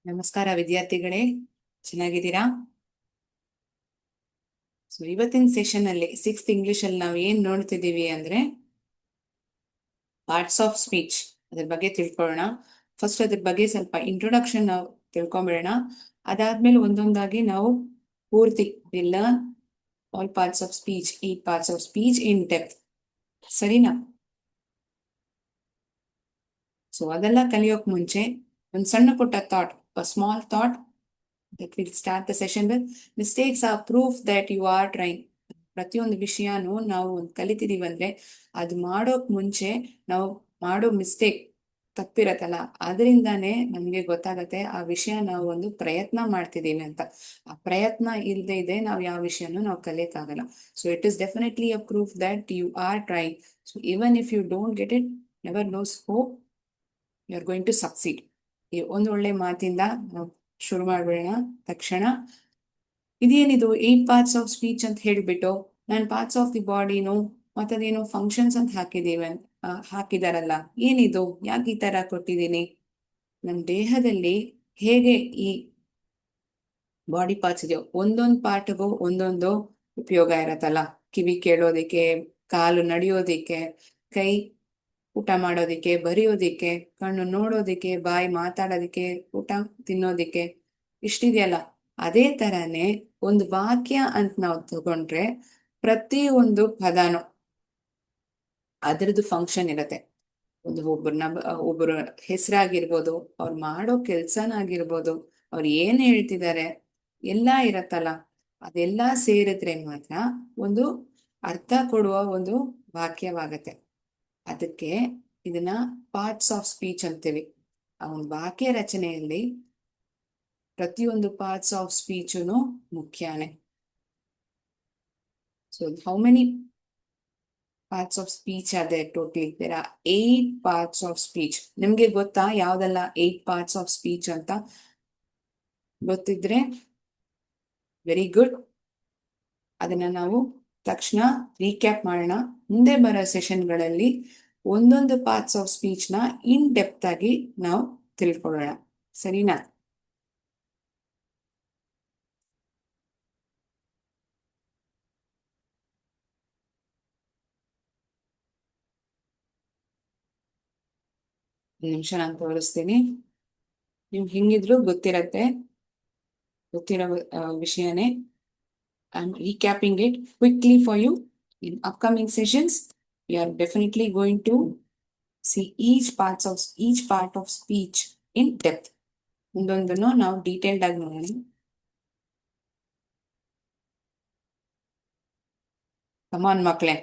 ನಮಸ್ಕಾರ ವಿದ್ಯಾರ್ಥಿಗಳೇ, ಚೆನ್ನಾಗಿದ್ದೀರಾ? ಸೊ ಇವತ್ತಿನ ಸೆಷನ್ ಅಲ್ಲಿ 6th ಇಂಗ್ಲಿಷ್ ಅಲ್ಲಿ ನಾವು ಏನ್ ನೋಡ್ತಿದೀವಿ ಅಂದ್ರೆ ಪಾರ್ಟ್ಸ್ ಆಫ್ ಸ್ಪೀಚ್ ಅದ್ರ ಬಗ್ಗೆ ತಿಳ್ಕೊಳ್ಳೋಣ. ಫಸ್ಟ್ ಅದ್ರ ಬಗ್ಗೆ ಸ್ವಲ್ಪ ಇಂಟ್ರೊಡಕ್ಷನ್ ನಾವು ತಿಳ್ಕೊಂಬಿಡೋಣ. ಅದಾದ್ಮೇಲೆ ಒಂದೊಂದಾಗಿ ನಾವು ಪೂರ್ತಿ learn all parts of speech, 8 parts of speech in depth. ಸರಿನಾ? ಸೊ ಅದೆಲ್ಲ ಕಲಿಯೋಕ್ ಮುಂಚೆ ಒಂದ್ ಸಣ್ಣ ಪುಟ್ಟ thought, small thought that we'll start the session with. Mistakes are proof that you are trying. ಪ್ರತಿಯೊಂದು ವಿಷಯನೂ ನಾವು ಕಲಿತಿದೀವಿ ಅಂದ್ರೆ ಅದು ಮಾಡೋಕ್ ಮುಂಚೆ ನಾವು ಮಾಡೋ ಮಿಸ್ಟೇಕ್ ತಪ್ಪಿರತ್ತಲ್ಲ, ಅದರಿಂದಾನೇ ನಮ್ಗೆ ಗೊತ್ತಾಗತ್ತೆ ಆ ವಿಷಯ ನಾವು ಒಂದು ಪ್ರಯತ್ನ ಮಾಡ್ತಿದೀವಿ ಅಂತ. ಆ ಪ್ರಯತ್ನ ಇಲ್ಲದೆ ಇದೆ ನಾವು ಯಾವ ವಿಷಯನೂ ನಾವು ಕಲಿಯಕ್ಕಾಗಲ್ಲ. So it is definitely a proof that you are trying. So even if you don't get it, never lose hope, you are going to succeed. ಈ ಒಂದು ಒಳ್ಳೆ ಮಾತಿಂದ ನಾವು ಶುರು ಮಾಡ್ಬಿಡೋಣ ತಕ್ಷಣ. ಇದೇನಿದು 8 ಪಾರ್ಟ್ಸ್ ಆಫ್ ಸ್ಪೀಚ್ ಅಂತ ಹೇಳ್ಬಿಟ್ಟು ನಾನು ಪಾರ್ಟ್ಸ್ ಆಫ್ ದಿ ಬಾಡಿನು ಮತ್ತದೇನೋ ಫಂಕ್ಷನ್ಸ್ ಅಂತ ಹಾಕಿದಾರಲ್ಲ, ಏನಿದು? ಯಾಕೆ ಈ ತರ ಕೊಟ್ಟಿದ್ದೀನಿ? ನಮ್ಮ ದೇಹದಲ್ಲಿ ಹೇಗೆ ಈ ಬಾಡಿ ಪಾರ್ಟ್ಸ್ ಇದೆಯೋ ಒಂದೊಂದು ಪಾರ್ಟ್ಗೂ ಒಂದೊಂದು ಉಪಯೋಗ ಇರತ್ತಲ್ಲ. ಕಿವಿ ಕೇಳೋದಿಕ್ಕೆ, ಕಾಲು ನಡೆಯೋದಿಕ್ಕೆ, ಕೈ ಊಟ ಮಾಡೋದಿಕ್ಕೆ, ಬರೆಯೋದಿಕ್ಕೆ, ಕಣ್ಣು ನೋಡೋದಿಕ್ಕೆ, ಬಾಯಿ ಮಾತಾಡೋದಿಕ್ಕೆ, ಊಟ ತಿನ್ನೋದಿಕ್ಕೆ, ಇಷ್ಟಿದೆಯಲ್ಲ. ಅದೇ ತರಾನೇ ಒಂದು ವಾಕ್ಯ ಅಂತ ನಾವು ತಗೊಂಡ್ರೆ ಪ್ರತಿ ಒಂದು ಪದನು ಅದ್ರದ್ದು ಫಂಕ್ಷನ್ ಇರತ್ತೆ. ಒಬ್ಬರ ಹೆಸರಾಗಿರ್ಬೋದು, ಅವ್ರು ಮಾಡೋ ಕೆಲ್ಸನಾಗಿರ್ಬೋದು, ಅವ್ರು ಏನ್ ಹೇಳ್ತಿದ್ದಾರೆ ಎಲ್ಲ ಇರತ್ತಲ್ಲ, ಅದೆಲ್ಲ ಸೇರಿದ್ರೆ ಮಾತ್ರ ಒಂದು ಅರ್ಥ ಕೊಡುವ ಒಂದು ವಾಕ್ಯವಾಗತ್ತೆ. ಅದಕ್ಕೆ ಇದನ್ನ ಪಾರ್ಟ್ಸ್ ಆಫ್ ಸ್ಪೀಚ್ ಅಂತೀವಿ. ಆ ಒಂದು ವಾಕ್ಯ ರಚನೆಯಲ್ಲಿ ಪ್ರತಿಯೊಂದು ಪಾರ್ಟ್ಸ್ ಆಫ್ ಸ್ಪೀಚುನು ಮುಖ್ಯನೇ. So how many parts of speech are there totally? There are 8 parts of speech. ನಿಮ್ಗೆ ಗೊತ್ತಾ ಯಾವ್ದೆಲ್ಲ 8 parts of speech ಅಂತ? ಗೊತ್ತಿದ್ರೆ ವೆರಿ ಗುಡ್. ಅದನ್ನ ನಾವು ತಕ್ಷಣ ರೀಕ್ಯಾಪ್ ಮಾಡೋಣ. ಮುಂದೆ ಬರೋ ಸೆಷನ್ಗಳಲ್ಲಿ ಒಂದೊಂದು ಪಾರ್ಟ್ಸ್ ಆಫ್ ಸ್ಪೀಚ್ ನ ಇನ್ ಡೆಪ್ತ್ ಆಗಿ ನಾವು ತಿಳ್ಕೊಳ್ಳೋಣ. ಸರಿನಾ? ಒಂದು ನಿಮಿಷ ನಾನು ತೋರಿಸ್ತೀನಿ. ನಿಮ್ಗೆ ಹಿಂಗಿದ್ರು ಗೊತ್ತಿರೋ ವಿಷಯನೇ. I'm recapping it quickly for you. In upcoming sessions, we are definitely going to see each part of speech in depth. ಒಂದೊಂದನ್ನು ನಾವು ಡೀಟೇಲ್ಡ್ ಆಗಿ ನೋಡೋಣ. ಕಮಾನ್ ಮಕ್ಳೆ,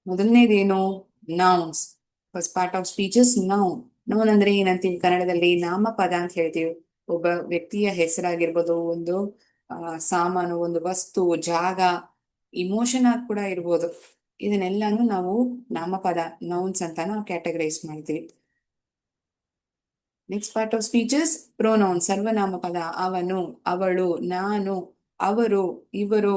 ಮೊದಲನೇದೇನು? Nouns. First part of speech is noun. Noun ಅಂದ್ರೆ ಏನಂತೀವಿ ಕನ್ನಡದಲ್ಲಿ? ನಾಮಪದ ಅಂತ ಹೇಳ್ತೀವಿ. ಒಬ್ಬ ವ್ಯಕ್ತಿಯ ಹೆಸರಾಗಿರ್ಬೋದು, ಒಂದು ಸಾಮಾನು, ಒಂದು ವಸ್ತು, ಜಾಗ, ಇಮೋಷನ್ ಆಗಿ ಕೂಡ ಇರ್ಬೋದು. ಇದನ್ನೆಲ್ಲಾನು ನಾವು ನಾಮಪದ, ನೌನ್ಸ್ ಅಂತ ನಾವು ಕ್ಯಾಟಗರೈಸ್ ಮಾಡ್ತೀವಿ. Next part of speeches pronoun, ಸರ್ವನಾಮ ಪದ. ಅವನು, ಅವಳು, ನಾನು, ಅವರು, ಇವರು.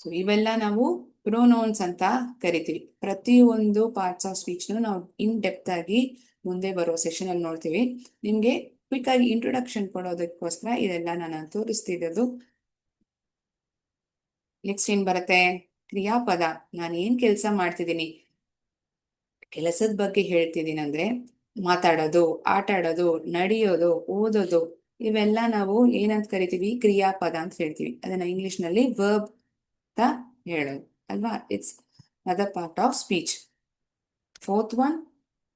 ಸೊ ಇವೆಲ್ಲ ನಾವು ಪ್ರೊನೌನ್ಸ್ ಅಂತ ಕರಿತೀವಿ. ಪ್ರತಿಯೊಂದು ಪಾರ್ಟ್ಸ್ ಆಫ್ ಸ್ಪೀಚ್ ನಾವು ಇನ್ ಡೆಪ್ತ್ ಆಗಿ ಮುಂದೆ ಬರೋ ಸೆಷನ್ ಅಲ್ಲಿ ನೋಡ್ತೀವಿ. ನಿಮ್ಗೆ ಕ್ವಿಕ್ ಆಗಿ ಇಂಟ್ರೊಡಕ್ಷನ್ ಕೊಡೋದಕ್ಕೋಸ್ಕರ ಇದೆಲ್ಲ ನಾನು ತೋರಿಸ್ತಿರೋದು. ನೆಕ್ಸ್ಟ್ ಏನ್ ಬರುತ್ತೆ? ಕ್ರಿಯಾಪದ. ನಾನು ಏನ್ ಕೆಲಸ ಮಾಡ್ತಿದ್ದೀನಿ, ಕೆಲಸದ ಬಗ್ಗೆ ಹೇಳ್ತಿದ್ದೀನಿ ಅಂದ್ರೆ ಮಾತಾಡೋದು, ಆಟ ಆಡೋದು, ನಡೆಯೋದು, ಓದೋದು, ಇವೆಲ್ಲ ನಾವು ಏನಂತ ಕರಿತೀವಿ? ಕ್ರಿಯಾಪದ ಅಂತ ಹೇಳ್ತೀವಿ. ಅದನ್ನ ಇಂಗ್ಲಿಷ್ ನಲ್ಲಿ ವರ್ಬ್ ಅಂತ ಹೇಳೋದು ಅಲ್ವಾ? It's other part of speech. Fourth one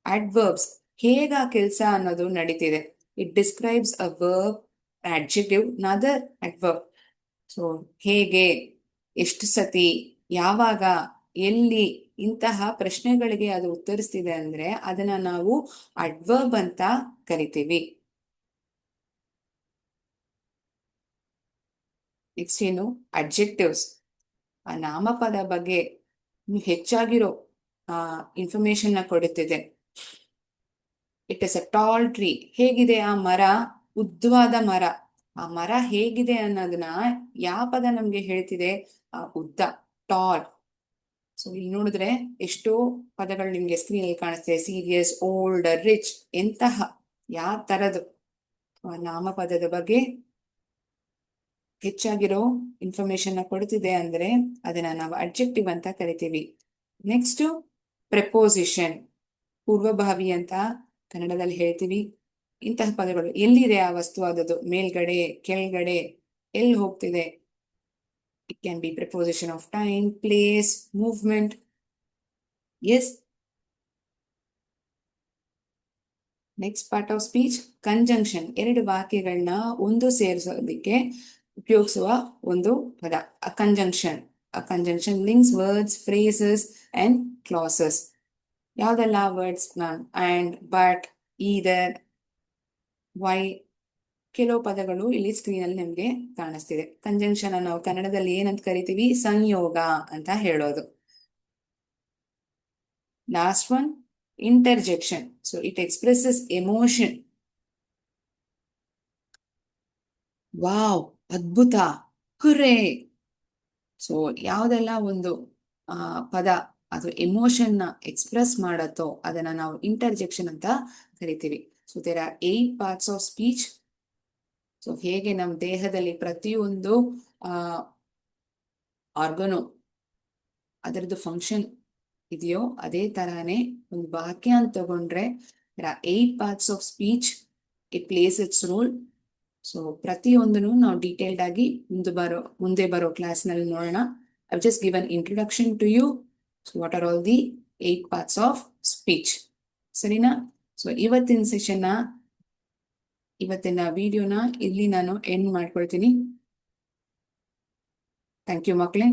adverbs. ಹೇಗ ಕೆಲಸ ಅನ್ನೋದು ನಡೀತಿದೆ. It describes a verb, adjective, another adverb. So ಹೇಗೆ, ಎಷ್ಟು ಸತಿ, ಯಾವಾಗ, ಎಲ್ಲಿ, ಇಂತಹ ಪ್ರಶ್ನೆಗಳಿಗೆ ಅದು ಉತ್ತರಿಸ್ತಿದೆ ಅಂದ್ರೆ ಅದನ್ನ ನಾವು ಅಡ್ವರ್ಬ್ ಅಂತ ಕರಿತೀವಿ. ನೆಕ್ಸ್ಟ್ ಏನು? ಅಡ್ಜೆಕ್ಟಿವ್ಸ್. ಆ ನಾಮಪದ ಬಗ್ಗೆ ಹೆಚ್ಚಾಗಿರೋ ಇನ್ಫಾರ್ಮೇಶನ್ ನ ಕೊಡುತ್ತಿದೆ. It is a tall tree. ಹೇಗಿದೆ ಆ ಮರ? ಉದ್ದವಾದ ಮರ. ಆ ಮರ ಹೇಗಿದೆ ಅನ್ನೋದನ್ನ ಯಾವ ಪದ ನಮ್ಗೆ ಹೇಳ್ತಿದೆ? ಆ ಉದ್ದ, ಟಾಲ್. ಸೊ ಇಲ್ಲಿ ನೋಡಿದ್ರೆ ಎಷ್ಟೋ ಪದಗಳು ನಿಮ್ಗೆ ಸ್ಕ್ರೀನ್ ಅಲ್ಲಿ ಕಾಣಿಸ್ತದೆ. Serious, old, rich. ಎಂತಹ ಯಾವ ತರದ್ದು ನಾಮಪದದ ಬಗ್ಗೆ ಹೆಚ್ಚಾಗಿರೋ ಇನ್ಫಾರ್ಮೇಶನ್ ಕೊಡ್ತಿದೆ ಅಂದ್ರೆ ಅದನ್ನ ನಾವು ಅಡ್ಜೆಕ್ಟಿವ್ ಅಂತ ಕರಿತೀವಿ. ನೆಕ್ಸ್ಟ್ ಪ್ರೆಪೋಸಿಷನ್, ಪೂರ್ವಭಾವಿ ಅಂತ ಕನ್ನಡದಲ್ಲಿ ಹೇಳ್ತೀವಿ. ಇಂತಹ ಪದಗಳು ಎಲ್ಲಿದೆ ಆ ವಸ್ತು, ಆದದ್ದು ಮೇಲ್ಗಡೆ, ಕೆಳಗಡೆ, ಎಲ್ಲಿ ಹೋಗ್ತಿದೆ. It can be preposition of time, place, movement. Yes. Next part of speech conjunction, ಎರಡು ವಾಕ್ಯಗಳನ್ನ ಒಂದು ಸೇರಿಸೋದಕ್ಕೆ ಉಪಯೋಗಿಸುವ ಒಂದು ಪದ a conjunction. A conjunction links words, phrases and clauses. ಯಾವ್ದೆಲ್ಲ words? And, but, either, why. ಕೆಲವು ಪದಗಳು ಇಲ್ಲಿ ಸ್ಕ್ರೀನ್ ಅಲ್ಲಿ ನಿಮ್ಗೆ ಕಾಣಿಸ್ತಿದೆ. ಕಂಜಂಕ್ಷನ್ ನಾವು ಕನ್ನಡದಲ್ಲಿ ಏನಂತ ಕರಿತೀವಿ? ಸಂಯೋಗ ಅಂತ ಹೇಳೋದು. Last one interjection. So it expresses emotion. Wow, ಅದ್ಭುತ, ಹುರ್ರೇ. ಸೊ ಯಾವ್ದೆಲ್ಲ ಒಂದು ಪದ ಅದು ಎಮೋಷನ್ ನ ಎಕ್ಸ್ಪ್ರೆಸ್ ಮಾಡತ್ತೋ ಅದನ್ನ ನಾವು ಇಂಟರ್ಜೆಕ್ಷನ್ ಅಂತ ಕರಿತೀವಿ. So there are 8 parts of speech. So ಹೇಗೆ ನಮ್ಮ ದೇಹದಲ್ಲಿ ಪ್ರತಿಯೊಂದು ಆರ್ಗನು ಅದರದ್ದು ಫಂಕ್ಷನ್ ಇದೆಯೋ ಅದೇ ತರಾನೇ ಒಂದು ವಾಕ್ಯ ಅಂತ ತಗೊಂಡ್ರೆ there are 8 parts of speech. It plays its role. So ಪ್ರತಿಯೊಂದನ್ನು ನಾವು ಡೀಟೇಲ್ಡ್ ಆಗಿ ಮುಂದೆ ಬರೋ ಕ್ಲಾಸ್ ನಲ್ಲಿ ನೋಡೋಣ. I've just given introduction to you. So what are all the 8 parts of speech? ಸರಿನಾ? ಸೊ ಇವತ್ತಿನ ವಿಡಿಯೋನ ಇಲ್ಲಿ ನಾನು ಎಂಡ್ ಮಾಡ್ಕೊಳ್ತೀನಿ. ಥ್ಯಾಂಕ್ ಯು ಮಕ್ಕಳೇ.